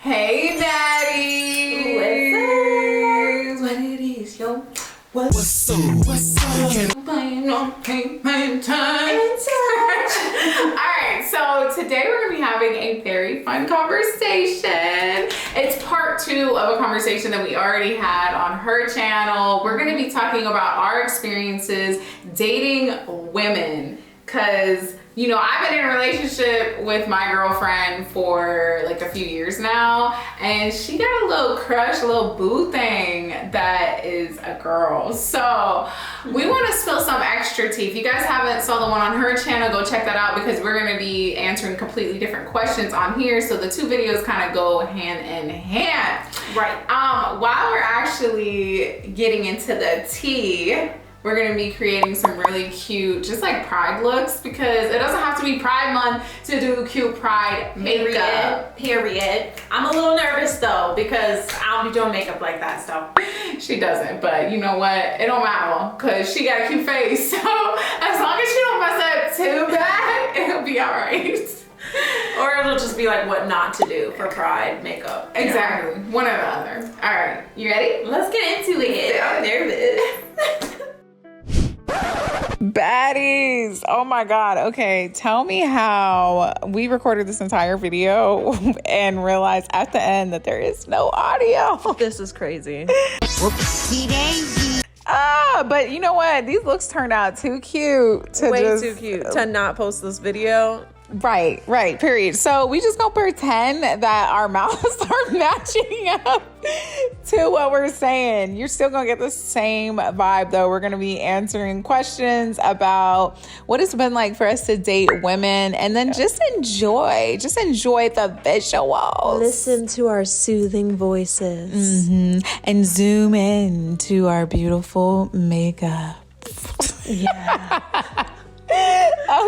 Hey, Daddy. What's up? What it is, yo? What's up? Playing on payment time. Alright, so today we're going to be having a very fun conversation. It's part 2 of a conversation that we already had on her channel. We're going to be talking about our experiences dating women. Because, you know, I've been in a relationship with my girlfriend for like a few years now, and she got a little crush, a little boo thing that is a girl. So we want to spill some extra tea. If you guys haven't saw the one on her channel, go check that out, because we're going to be answering completely different questions on here. So the two videos kind of go hand in hand. Right. While we're actually getting into the tea, we're going to be creating some really cute, just like pride looks, because it doesn't have to be Pride Month to do cute pride makeup. Period. I'm a little nervous though, because I don't be doing makeup like that stuff. She doesn't, but you know what? It don't matter, because she got a cute face. So as long as she don't mess up too bad, it'll be all right. Or it'll just be like what not to do for pride makeup. Exactly. One or the other. All right. You ready? Let's get into it. I'm nervous. Baddies, oh my god. Okay, tell me how we recorded this entire video and realized at the end that there is no audio. This is crazy. But you know what, these looks turned out too cute to Way too cute to not post this video. Right, period. So we just gonna pretend that our mouths are matching up to what we're saying. You're still gonna get the same vibe though. We're gonna be answering questions about what it's been like for us to date women, and then just enjoy the visuals. Listen to our soothing voices. And zoom in to our beautiful makeup. Yeah.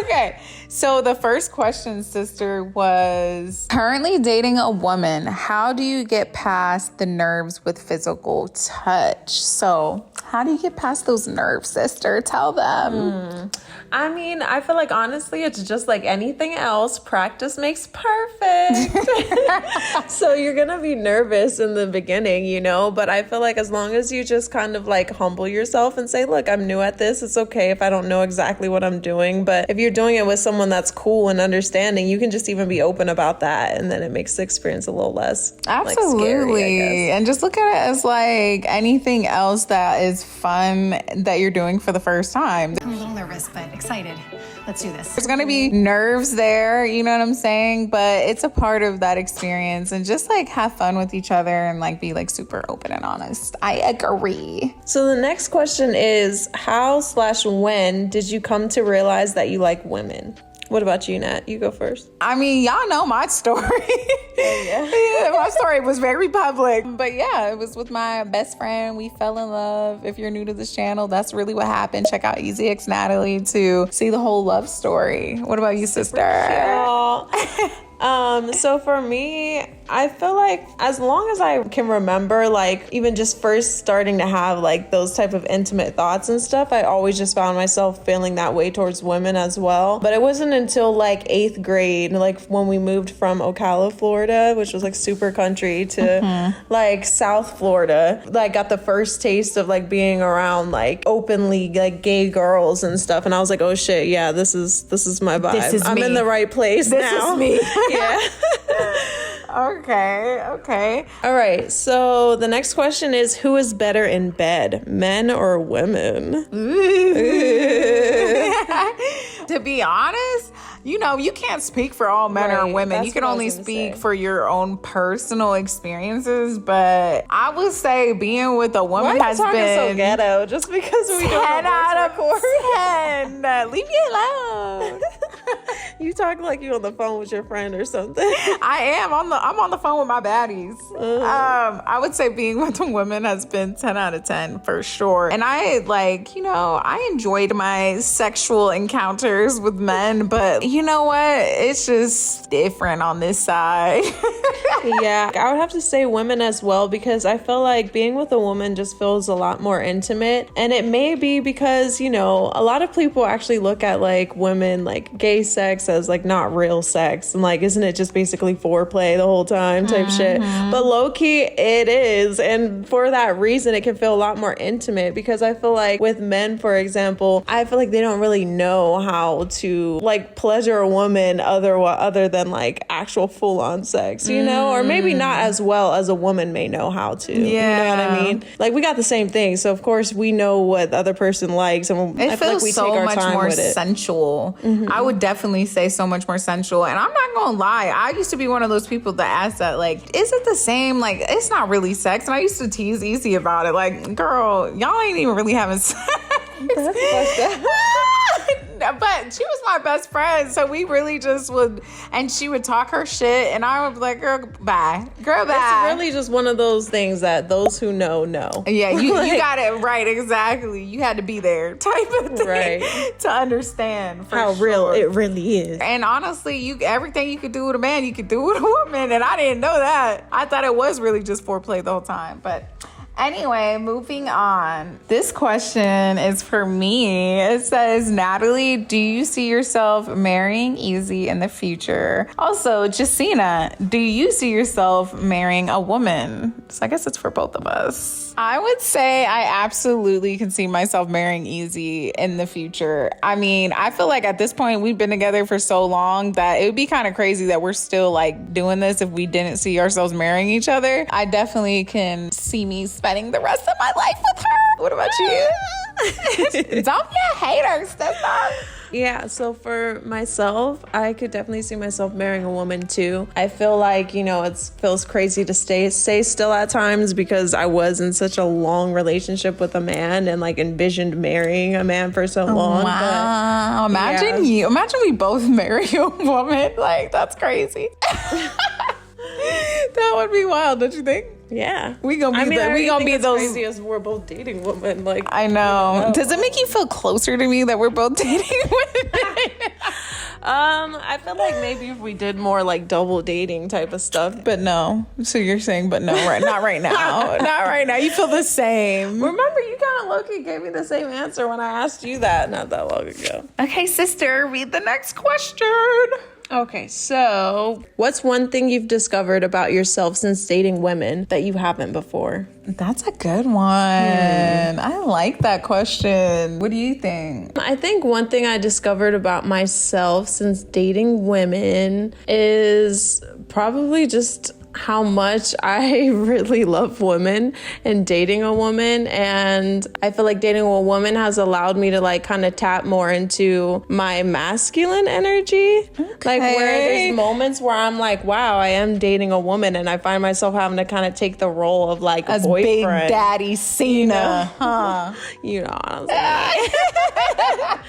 Okay, so the first question, sister, was currently dating a woman. How do you get past the nerves with physical touch? So how do you get past those nerves, sister? Tell them. I mean, I feel like honestly, it's just like anything else. Practice makes perfect. So you're going to be nervous in the beginning, you know, but I feel like as long as you just kind of like humble yourself and say, look, I'm new at this. It's okay if I don't know exactly what I'm doing. But if you're doing it with someone that's cool and understanding, you can just even be open about that. And then it makes the experience a little less Absolutely. like, scary, I guess. And just look at it as like anything else that is fun that you're doing for the first time. I'm a little nervous, but excited. Let's do this. There's going to be nerves there, you know what I'm saying? But it's a part of that experience, and just like have fun with each other and like be like super open and honest. I agree. So the next question is, how/when did you come to realize that you like women? What about you, Nat? You go first. I mean, y'all know my story. Yeah, my story was very public. But yeah, it was with my best friend. We fell in love. If you're new to this channel, that's really what happened. Check out EasyX Natalie to see the whole love story. What about you, sister? So for me, I feel like as long as I can remember, like even just first starting to have like those type of intimate thoughts and stuff, I always just found myself feeling that way towards women as well. But it wasn't until like 8th grade, like when we moved from Ocala, Florida, which was like super country, to like South Florida, like got the first taste of like being around like openly like gay girls and stuff. And I was like, oh shit, yeah, this is my vibe. This is I'm me. in the right place now. This is me. Yeah. Okay. All right. So the next question is, who is better in bed, men or women? To be honest, you know, you can't speak for all men or Right, women. that's You can what I was only gonna speak say. for your own personal experiences. But I would say being with a woman Why are you has talking been so ghetto? Just because we 10 don't out of record? 10. Leave me alone. You talk like you on the phone with your friend or something. I am I'm on the phone with my baddies. I would say being with a woman has been 10 out of 10 for sure. And I like, you know, I enjoyed my sexual encounters with men, but you know what? It's just different on this side. Yeah, I would have to say women as well, because I feel like being with a woman just feels a lot more intimate. And it may be because, you know, a lot of people actually look at like women, like gay sex as like not real sex, and like isn't it just basically foreplay the whole time type shit? But low-key it is, and for that reason it can feel a lot more intimate, because I feel like with men, for example, I feel like they don't really know how to like pleasure a woman other than like actual full-on sex, you know, or maybe not as well as a woman may know how to. You know what I mean? Like we got the same thing, so of course we know what the other person likes, and it I feel feels like we so take our much time more with it. sensual. I would definitely say so much more sensual. And I'm not gonna lie, I used to be one of those people that asked that, like, is it the same? Like, it's not really sex. And I used to tease Easy about it, like, girl, y'all ain't even really having sex. But she was my best friend, so we really just would, and she would talk her shit, and I would be like, girl, bye. Girl, bye. It's really just one of those things that those who know. Yeah, you got it right, exactly. You had to be there type of thing, right, to understand how real it really is. And honestly, everything you could do with a man, you could do with a woman, and I didn't know that. I thought it was really just foreplay the whole time, but... Anyway, moving on. This question is for me. It says, Natalie, do you see yourself marrying Easy in the future? Also, Jacina, do you see yourself marrying a woman? So I guess it's for both of us. I would say I absolutely can see myself marrying Easy in the future. I mean, I feel like at this point we've been together for so long that it would be kind of crazy that we're still like doing this if we didn't see ourselves marrying each other. I definitely can see me spending the rest of my life with her. What about you? Don't be a hater, sister. Yeah, so for myself, I could definitely see myself marrying a woman too. I feel like, you know, it feels crazy to stay still at times, because I was in such a long relationship with a man and like envisioned marrying a man for so long. Wow. Imagine we both marry a woman. Like, that's crazy. That would be wild, don't you think? Yeah, we gonna be those crazy as we're both dating women. Like, I know. Does it make you feel closer to me that we're both dating women? I feel like maybe if we did more like double dating type of stuff, but no. So you're saying, but no, right? Not right now. Not right now. You feel the same. Remember, you kind of low-key gave me the same answer when I asked you that not that long ago. Okay, sister, read the next question. Okay, so what's one thing you've discovered about yourself since dating women that you haven't before? That's a good one. I like that question. What do you think? I think one thing I discovered about myself since dating women is probably just how much I really love women and dating a woman. And I feel like dating a woman has allowed me to like kind of tap more into my masculine energy. Okay. Like where there's moments where I'm like, wow, I am dating a woman, and I find myself having to kind of take the role of like as boyfriend. Big Daddy Cena, you know? huh? You know what I'm saying?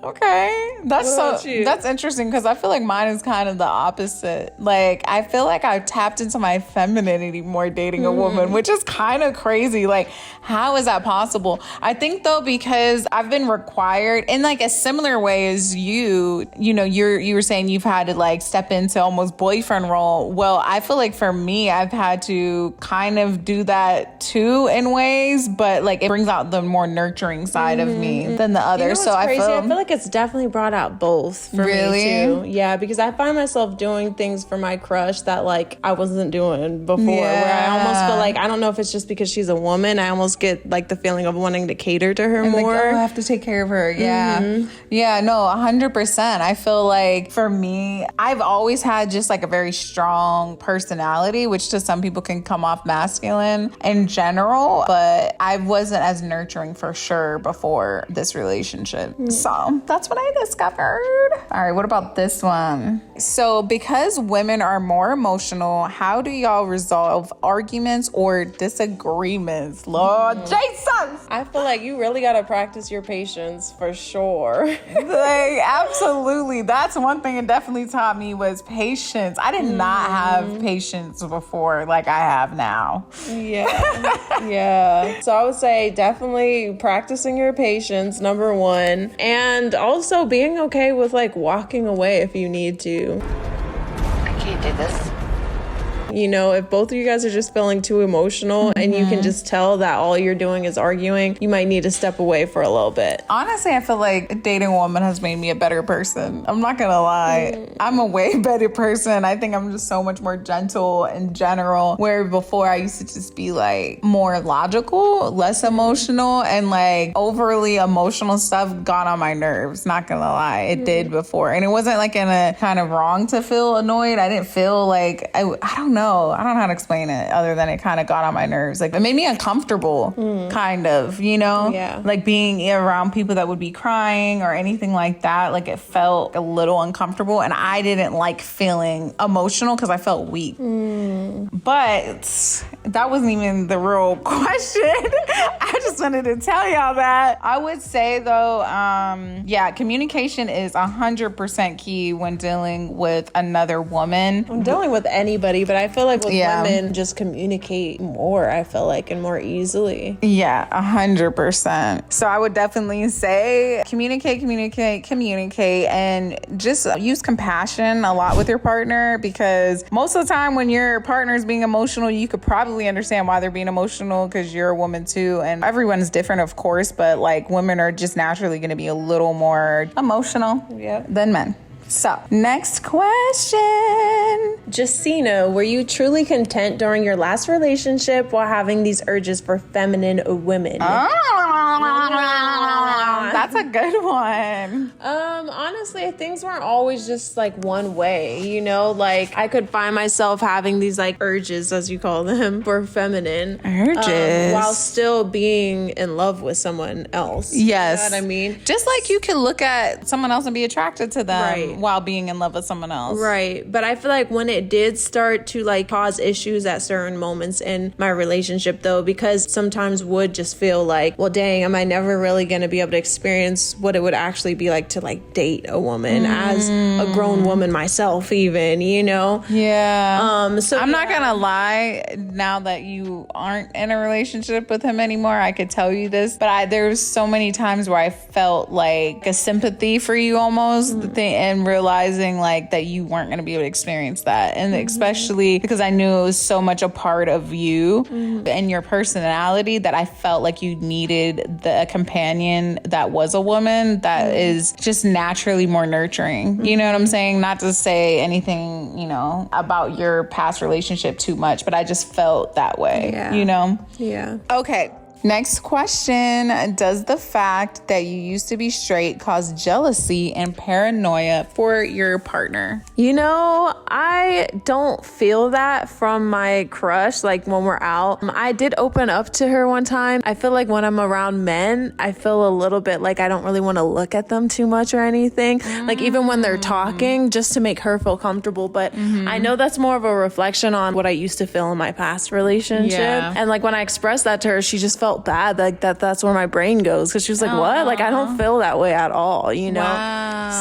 Okay, that's interesting, because I feel like mine is kind of the opposite. Like, I feel like I've tapped into my femininity more dating a woman, which is kind of crazy. Like, how is that possible? I think though, because I've been required in like a similar way as you know, you were saying you've had to like step into almost boyfriend role. Well, I feel like for me, I've had to kind of do that too in ways, but like it brings out the more nurturing side of me than the other. You know, so I feel like it's definitely brought out both for me too. Yeah, because I find myself doing things for my crush that like I wasn't doing before. Yeah. Where I almost feel like, I don't know if it's just because she's a woman, I almost get like the feeling of wanting to cater to her more. Like, I have to take care of her. Yeah. Yeah, no, 100%. I feel like for me, I've always had just like a very strong personality, which to some people can come off masculine in general, but I wasn't as nurturing for sure before this relationship. So that's what I discovered. All right, what about this one? So because women are more emotional, how do y'all resolve arguments or disagreements? Lord Jesus! I feel like you really got to practice your patience for sure. Like, absolutely. That's one thing it definitely taught me was patience. I did not have patience before like I have now. Yeah. Yeah. So I would say definitely practicing your patience, number one. And also being okay with like walking away if you need to. I can't do this. You know, if both of you guys are just feeling too emotional and you can just tell that all you're doing is arguing, you might need to step away for a little bit. Honestly, I feel like dating a woman has made me a better person. I'm not gonna lie. I'm a way better person. I think I'm just so much more gentle in general, where before I used to just be like more logical, less emotional, and like overly emotional stuff got on my nerves. Not gonna lie, it did before. And it wasn't like in a kind of wrong to feel annoyed. I didn't feel like, I don't know. I don't know how to explain it other than it kind of got on my nerves. Like it made me uncomfortable, kind of, you know? Yeah. Like being around people that would be crying or anything like that. Like it felt a little uncomfortable, and I didn't like feeling emotional because I felt weak. But that wasn't even the real question. I just wanted to tell y'all that. I would say though, yeah, communication is 100% key when dealing with another woman. I'm dealing with anybody, but I feel like with women just communicate more, I feel like, and more easily. Yeah, 100%. So I would definitely say communicate, and just use compassion a lot with your partner, because most of the time when your partner is being emotional, you could probably understand why they're being emotional because you're a woman too. And everyone's different, of course, but like women are just naturally going to be a little more emotional than men. So, next question. Justina, were you truly content during your last relationship while having these urges for feminine women? That's a good one. Honestly, things weren't always just like one way, you know? Like I could find myself having these like urges, as you call them, for feminine urges while still being in love with someone else. Yes. You know what I mean? Just like you can look at someone else and be attracted to them while being in love with someone else. Right. But I feel like when it did start to like cause issues at certain moments in my relationship though, because sometimes would just feel like, well, dang, am I never really going to be able to experience what it would actually be like to like date a woman as a grown woman myself, even, you know? Yeah. So I'm not gonna lie, now that you aren't in a relationship with him anymore, I could tell you this, but there's so many times where I felt like a sympathy for you almost, and realizing like that you weren't gonna be able to experience that. And especially because I knew it was so much a part of you and your personality that I felt like you needed a companion that was a woman that is just naturally more nurturing. You know what I'm saying? Not to say anything, you know, about your past relationship too much, but I just felt that way, you know? Yeah. Okay. Next question. Does the fact that you used to be straight cause jealousy and paranoia for your partner? You know, I don't feel that from my crush, like when we're out. I did open up to her one time. I feel like when I'm around men, I feel a little bit like I don't really want to look at them too much or anything. Like even when they're talking, just to make her feel comfortable. But I know that's more of a reflection on what I used to feel in my past relationship. And like when I expressed that to her, she just felt bad, like that's where my brain goes, because she was like, what? Like I don't feel that way at all, you know?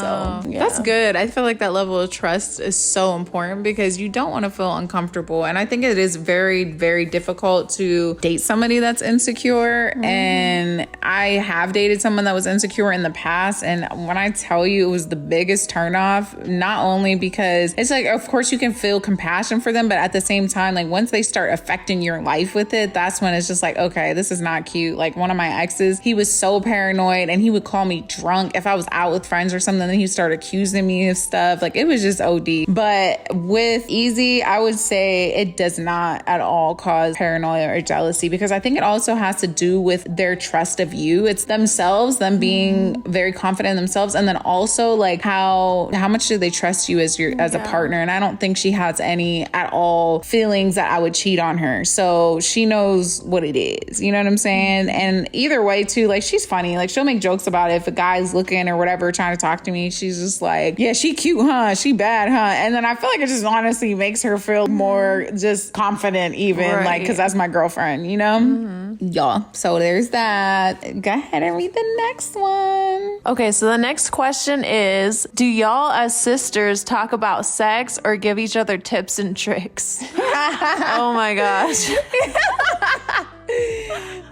So that's good. I feel like that level of trust is so important, because you don't want to feel uncomfortable. And I think it is very, very difficult to date somebody that's insecure. And I have dated someone that was insecure in the past, and when I tell you, it was the biggest turnoff, not only because it's like, of course you can feel compassion for them, but at the same time, like once they start affecting your life with it, that's when it's just like, okay, this is not cute. Like one of my exes, he was so paranoid, and he would call me drunk if I was out with friends or something. Then he'd start accusing me of stuff. Like it was just OD. But with Easy, I would say it does not at all cause paranoia or jealousy, because I think it also has to do with their trust of you. It's themselves, them being very confident in themselves, and then also like how much do they trust you as a partner. And I don't think she has any at all feelings that I would cheat on her. So she knows what it is. You know what I'm saying? And either way too, like she's funny. Like she'll make jokes about it if a guy's looking or whatever trying to talk to me. She's just like, yeah, she cute, huh? She bad, huh? And then I feel like it just honestly makes her feel more just confident, even like, because that's my girlfriend, you know? Y'all. So there's that. Go ahead and read the next one. Okay, so the next question is, do y'all as sisters talk about sex or give each other tips and tricks? Oh my gosh.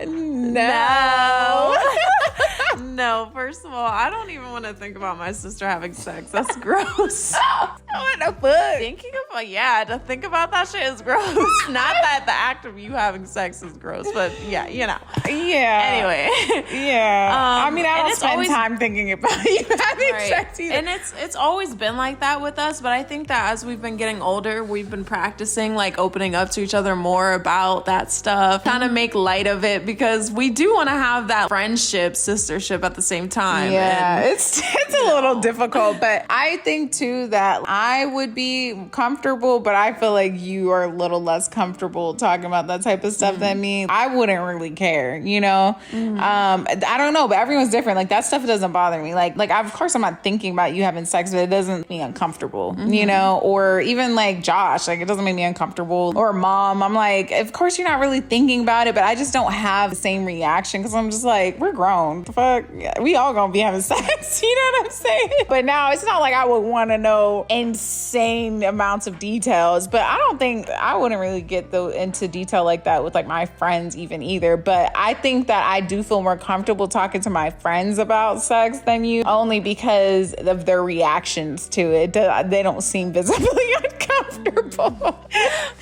No. no. First of all, I don't even want to think about my sister having sex. That's gross. What the fuck? Thinking about, yeah, to think about that shit is gross. Not that the act of you having sex is gross, but yeah, you know. Yeah. Anyway. Yeah. I mean, I don't spend time thinking about you having Right. sex either. And it's always been like that with us, but I think that as we've been getting older, we've been practicing like opening up to each other more about that stuff, kind of make light of it, because we do want to have that friendship, sistership at the same time. Yeah, And, it's a little difficult, but I think too that I would be comfortable, but I feel like you are a little less comfortable talking about that type of stuff than me. I wouldn't really care, you know? I don't know, but everyone's different. Like that stuff doesn't bother me. Like of course I'm not thinking about you having sex, but it doesn't make me uncomfortable, you know? Or even like Josh, like it doesn't make me uncomfortable. Or Mom, I'm like, of course you're not really thinking about it, but I just don't have the same reaction because I'm just like, we're grown. The fuck? Yeah, we all gonna be having sex. You know what I'm saying? But now it's not like I would want to know insane amounts of details, but I don't think I wouldn't really get into detail like that with like my friends even either. But I think that I do feel more comfortable talking to my friends about sex than you, only because of their reactions to it. They don't seem visibly uncomfortable.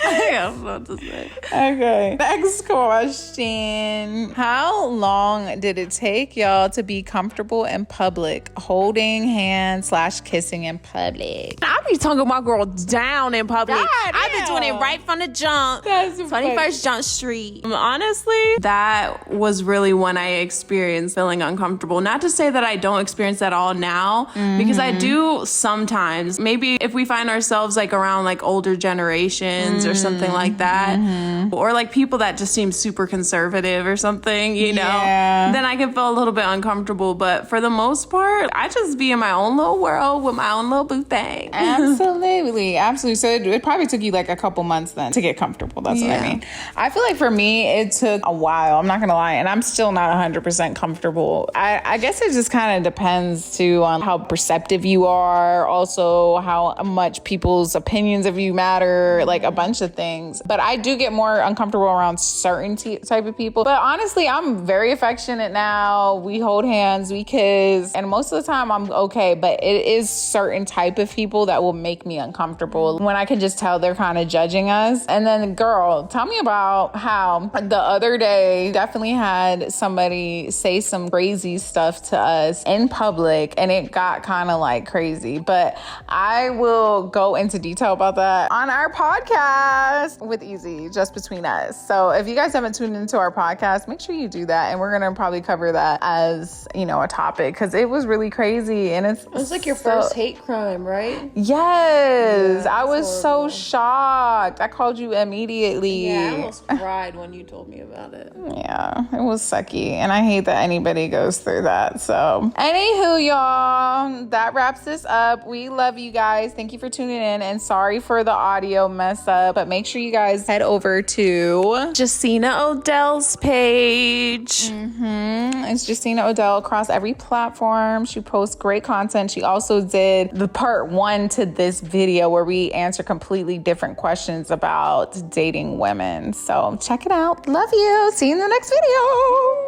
I was about to say. Okay. Next question. How long did it take y'all to be comfortable in public, holding hands / kissing in public? I be tonguing my girl down in public. God I've been doing it damn. right from the jump. That's 21st Jump Street. Honestly, that was really when I experienced feeling uncomfortable. Not to say that I don't experience that all now, because I do sometimes. Maybe if we find ourselves like around like older generations or something like that, or like people that just seem super conservative or something, you know, then I can feel a little bit uncomfortable. But for the most part, I just be in my own little world with my own little boo thing. Absolutely. So it probably took you like a couple months then to get comfortable. That's what I mean. I feel like for me, it took a while. I'm not going to lie. And I'm still not 100% comfortable. I guess it just kind of depends too on how perceptive you are. Also, how much people's opinions of you matter, like a bunch of things. But I do get more uncomfortable around certain type of people. But honestly, I'm very affectionate now. We hold hands, we kiss. And most of the time I'm okay. But it is certain type of people that will make me uncomfortable when I can just tell they're kind of judging us. And then, girl, tell me about how the other day definitely had somebody say some crazy stuff to us in public, and it got kind of like crazy. But I will go into detail about that on our podcast with Easy, just between us. So if you guys haven't tuned into our podcast, make sure you do that. And we're going to probably cover that as, you know, a topic, because it was really crazy. And it's like your first hate crime, right? Yes. I was so shocked. I called you immediately. Yeah, I almost cried when you told me about it. Yeah, it was sucky. And I hate that anybody goes through that. So, anywho, y'all, that wraps this up. We love you guys. Thank you for tuning in. And sorry for the audio mess up. But make sure you guys head over to Justina Odell's page. It's Justina Odell across every platform. She posts great content. She also did the part 1 to this video where we answer completely different questions about dating women. So check it out. Love you. See you in the next video.